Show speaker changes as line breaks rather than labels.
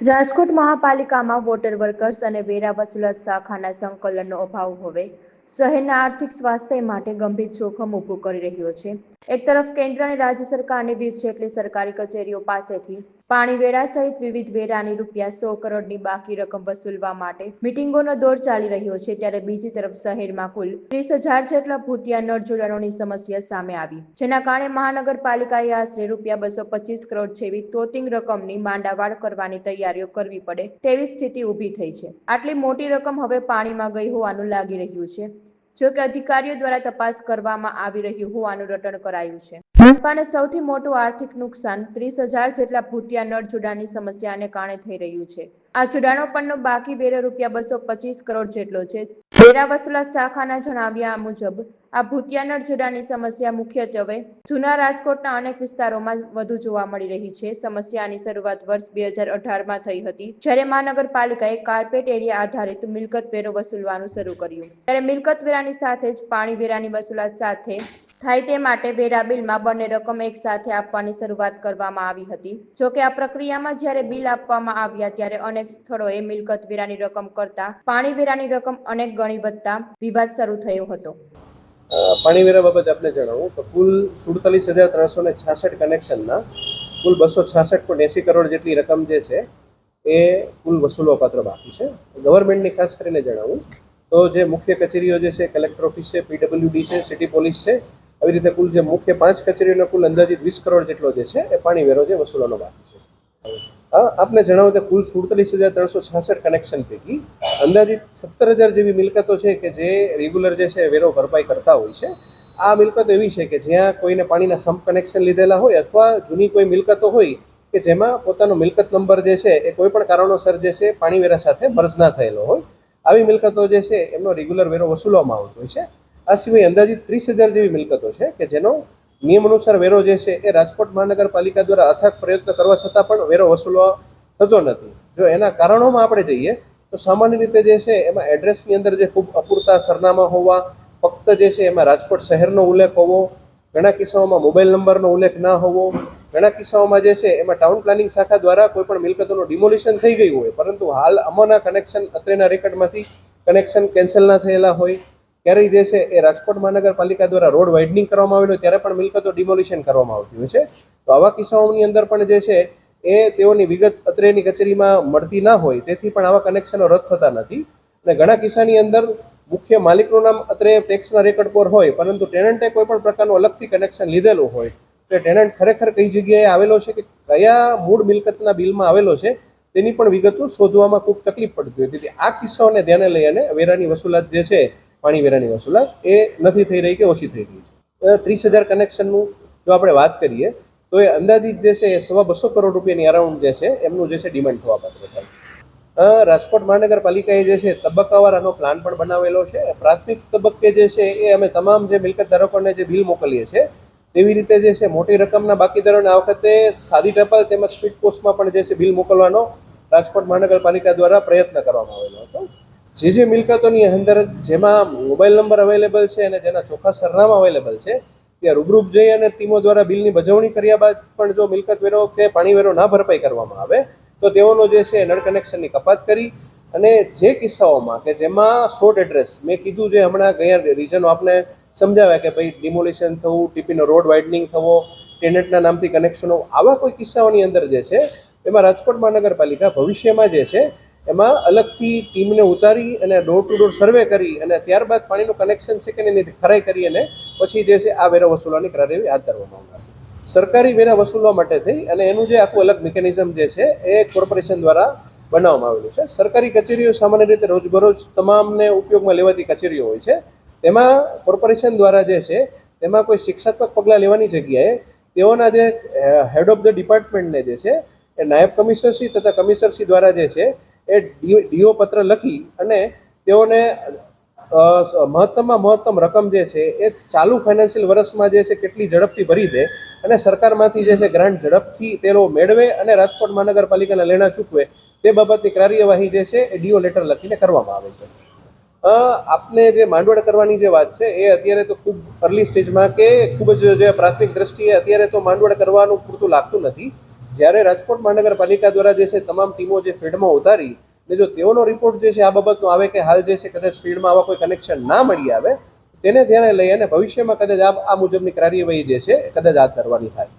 Rajkot મહાપાલિકામાં water workers અને વેરા વસૂલાત શાખાના સંકલનનો અભાવ હવે શહેરના આર્થિક સ્વાસ્થ્ય માટે ગંભીર જોખમ ઊભું કરી રહ્યો છે. એક તરફ કેન્દ્ર અને રાજ્ય સરકારની 20 જેટલી સરકારી કચેરીઓ પાસેથી પાણી વેરા સહિત વિવિધ વેરાની ₹100 કરોડની બાકી રકમ વસૂલવા માટે મિટિંગોનો દોર ચાલી રહ્યો છે, ત્યારે બીજી તરફ શહેરમાં કુલ 30,000 જેટલા ભૂતિયા નળ જોડાણોની સમસ્યા સામે આવી, જેના કારણે મહાનગરપાલિકાએ આશરે ₹225 કરોડ જેવી તોતિંગ રકમની માંડાવાળ કરવાની તૈયારીઓ કરવી પડે તેવી સ્થિતિ ઊભી થઈ છે. આટલી મોટી રકમ હવે પાણીમાં ગઈ હોવાનું લાગી રહ્યું છે. જો કે અધિકારીઓ દ્વારા તપાસ કરવામાં આવી રહ્યું હોવાનું રટણ કરાયું છે. મનપાને સૌથી મોટું આર્થિક નુકસાન 30,000 જેટલા ભૂતિયા નળ જોડાણની સમસ્યાને કારણે થઈ રહ્યું છે. આ જોડાણો પરનો બાકી વેરો ₹225 કરોડ જેટલો છે. વેરા વસૂલાત શાખાના જણાવ્યા મુજબ આ ભૂતિયા નળ જોડાણની સમસ્યા મુખ્યત્વે જૂના રાજકોટના અનેક વિસ્તારોમાં વધુ જોવા મળી રહી છે. સમસ્યાની શરૂઆત વર્ષ 2018માં થઈ હતી, જ્યારે મહાનગરપાલિકાએ કાર્પેટ એરિયા આધારિત મિલકત વેરો વસૂલવાનું શરૂ કર્યું. ત્યારે મિલકત વેરાની સાથે જ પાણી વેરાની વસૂલાત સાથે થાય તે માટે વેરા બિલમાં બંને રકમ એક સાથે આપવાની શરૂઆત કરવામાં આવી હતી. જોકે આ પ્રક્રિયામાં જ્યારે બિલ આપવામાં આવ્યા ત્યારે અનેક સ્થળોએ મિલકત વેરાની રકમ કરતા પાણી વેરાની રકમ અનેક ગણી વધતા વિવાદ શરૂ થયો હતો.
પાણી વેરા બાબતે આપણે જણાવું તો કુલ 47,366 કનેક્શનના કુલ 266.80 કરોડ જેટલી રકમ જે છે એ કુલ વસૂલવા પાત્ર બાકી છે. ગવર્મેન્ટની ખાસ કરીને જણાવું તો જે મુખ્ય કચેરીઓ જે છે, કલેક્ટર ઓફિસ છે, પીડબ્લ્યુડી છે, સિટી પોલીસ છે, આવી રીતે કુલ જે મુખ્ય 5 કચેરીઓનો કુલ અંદાજિત 20 કરોડ જેટલો જે છે એ પાણી વેરો જે વસૂલવાનો બાકી છે. આપને જણાવું તો કુલ 47,366 કનેક્શન પૈકી અંદાજિત 17,000 જેવી મિલકતો છે કે જે રેગ્યુલર જે છે વેરો ભરપાઈ કરતા હોય છે. આ મિલકતો એવી છે કે જ્યાં કોઈને પાણીના સંપ કનેક્શન લીધેલા હોય અથવા જૂની કોઈ મિલકતો હોય કે જેમાં પોતાનો મિલકત નંબર જે છે એ કોઈ પણ કારણોસર જે છે પાણી વેરા સાથે મર્જ ના થયેલો હોય, આવી મિલકતો જે છે એમનો રેગ્યુલર વેરો વસૂલવામાં આવતો હોય છે. આ સિવાય અંદાજિત 30,000 જેવી મિલકતો છે કે જેનો નિયમ અનુસાર વેરો જે છે એ રાજકોટ મહાનગરપાલિકા દ્વારા અથાગ પ્રયત્ન કરવા છતાં પણ વેરો વસૂલવા થતો નથી. જો એના કારણોમાં આપણે જઈએ તો સામાન્ય રીતે જે છે એમાં એડ્રેસની અંદર જે ખૂબ અપૂરતા સરનામા હોવા, ફક્ત જે છે એમાં રાજકોટ શહેરનો ઉલ્લેખ હોવો, ઘણા કિસ્સાઓમાં મોબાઈલ નંબરનો ઉલ્લેખ ના હોવો, ઘણા કિસ્સાઓમાં જે છે એમાં ટાઉન પ્લાનિંગ શાખા દ્વારા કોઈ પણ મિલકતોનું ડિમોલિશન થઈ ગયું હોય પરંતુ હાલ અમોના કનેક્શન અત્રેના રેકર્ડમાંથી કનેક્શન કેન્સલ ના થયેલા હોય, ક્યારેય જે છે એ રાજકોટ મહાનગરપાલિકા દ્વારા રોડ વાઇડનિંગ કરવામાં આવેલો ત્યારે પણ મિલકતો ડિમોલિશન કરવામાં આવતી હોય છે. તો આવા કિસ્સાઓની અંદર પણ જે છે એ તેઓની વિગત અત્રેની કચેરીમાં મળતી ના હોય તેથી પણ આવા કનેક્શનો રદ થતા નથી. અને ઘણા કિસ્સાની અંદર મુખ્ય માલિકનું નામ અત્રે ટેક્સના રેકર્ડ પર હોય પરંતુ ટેનન્ટે કોઈ પણ પ્રકારનું અલગથી કનેક્શન લીધેલું હોય તો ટેનન્ટ ખરેખર કઈ જગ્યાએ આવેલો છે કે કયા મૂળ મિલકતના બિલમાં આવેલો છે તેની પણ વિગતો શોધવામાં ખૂબ તકલીફ પડતી હોય. તેથી આ કિસ્સાઓને ધ્યાને લઈ અને વેરાની વસૂલાત જે છે, પાણી વેરાની વસૂલાત એ નથી થઈ રહી કે ઓછી થઈ રહી છે. 30,000 કનેક્શનનું જો આપણે વાત કરીએ તો એ અંદાજિત જે છે એ ₹225 કરોડની અરાઉન્ડ જે છે એમનું જે છે ડિમાન્ડ થવા પાત્ર થાય. રાજકોટ મહાનગરપાલિકાએ જે છે તબક્કાવાર આનો પ્લાન પણ બનાવેલો છે. પ્રાથમિક તબક્કે જે છે એ અમે તમામ જે મિલકત ધારકોને જે બિલ મોકલીએ છીએ તેવી રીતે જે છે મોટી રકમના બાકીદારોને આ વખતે સાદી ટપાલ તેમજ સ્પીડ પોસ્ટમાં પણ જે છે બિલ મોકલવાનો રાજકોટ મહાનગરપાલિકા દ્વારા પ્રયત્ન કરવામાં આવેલો હતો. જે મિલકતોની અંદર જેમાં મોબાઈલ નંબર અવેલેબલ છે અને જેના ચોખ્ખા સરનામા અવેલેબલ છે ત્યાં રૂબરૂપ જઈ અને ટીમો દ્વારા બિલની બજવણી કર્યા બાદ પણ જો મિલકત વેરો કે પાણી વેરો ના ભરપાઈ કરવામાં આવે તો તેઓનો જે છે નળ કનેક્શનની કપાત કરી અને જે કિસ્સાઓમાં કે જેમાં શોર્ટ એડ્રેસ મેં કીધું જે હમણાં ગયા રીઝનો આપણે સમજાવ્યા કે ભાઈ ડિમોલિશન થવું, ટીપીનો રોડ વાઇડનિંગ થવો, ટેનન્ટના નામથી કનેક્શનો, આવા કોઈ કિસ્સાઓની અંદર જે છે એમાં રાજકોટ મહાનગરપાલિકા ભવિષ્યમાં જે છે એમાં અલગથી ટીમને ઉતારી અને ડોર ટુ ડોર સર્વે કરી અને ત્યારબાદ પાણીનું કનેક્શન છે કે એની ખરાઈ કરી અને પછી જે છે આ વેરા વસૂલવાની કાર્યવાહી હાથ ધરવામાં આવનાર. સરકારી વેરા વસૂલવા માટે થઈ અને એનું જે આખું અલગ મિકેનિઝમ જે છે એ કોર્પોરેશન દ્વારા બનાવવામાં આવેલું છે. સરકારી કચેરીઓ સામાન્ય રીતે રોજબરોજ તમામને ઉપયોગમાં લેવાતી કચેરીઓ હોય છે. તેમાં કોર્પોરેશન દ્વારા જે છે તેમાં કોઈ શિક્ષાત્મક પગલાં લેવાની જગ્યાએ તેઓના જે હેડ ઓફ ધ ડિપાર્ટમેન્ટને જે છે એ નાયબ કમિશનરશ્રી તથા કમિશનરશ્રી દ્વારા જે છે એ ડીઓ પત્ર લખી અને તેઓને મહત્તમમાં મહત્તમ રકમ જે છે એ ચાલુ ફાઇનાન્શિયલ વર્ષમાં જે છે કેટલી ઝડપથી ભરી દે અને સરકારમાંથી જે છે ગ્રાન્ટ ઝડપથી તે લોકો મેળવે અને રાજકોટ મહાનગરપાલિકાના લેણા ચૂકવે તે બાબતની કાર્યવાહી જે છે એ ડીઓ લેટર લખીને કરવામાં આવે છે. આપને જે માંડવડ કરવાની જે વાત છે એ અત્યારે તો ખૂબ અર્લી સ્ટેજમાં કે ખૂબ જ જે પ્રાથમિક દ્રષ્ટિએ અત્યારે તો માંડવડ કરવાનું પૂરતું લાગતું નથી. જ્યારે રાજકોટ મહાનગરપાલિકા દ્વારા જે છે તમામ ટીમો જે ફિલ્ડમાં ઉતારી ને જો તેઓનો રિપોર્ટ જે છે આ બાબતનો આવે કે હાલ જે છે કદાચ ફિલ્ડમાં આવા કોઈ કનેક્શન ના મળી આવે તેને ધ્યાને લઈ અને ભવિષ્યમાં કદાચ આ મુજબની કાર્યવાહી જે છે કદાચ હાથ ધરવાની થાય.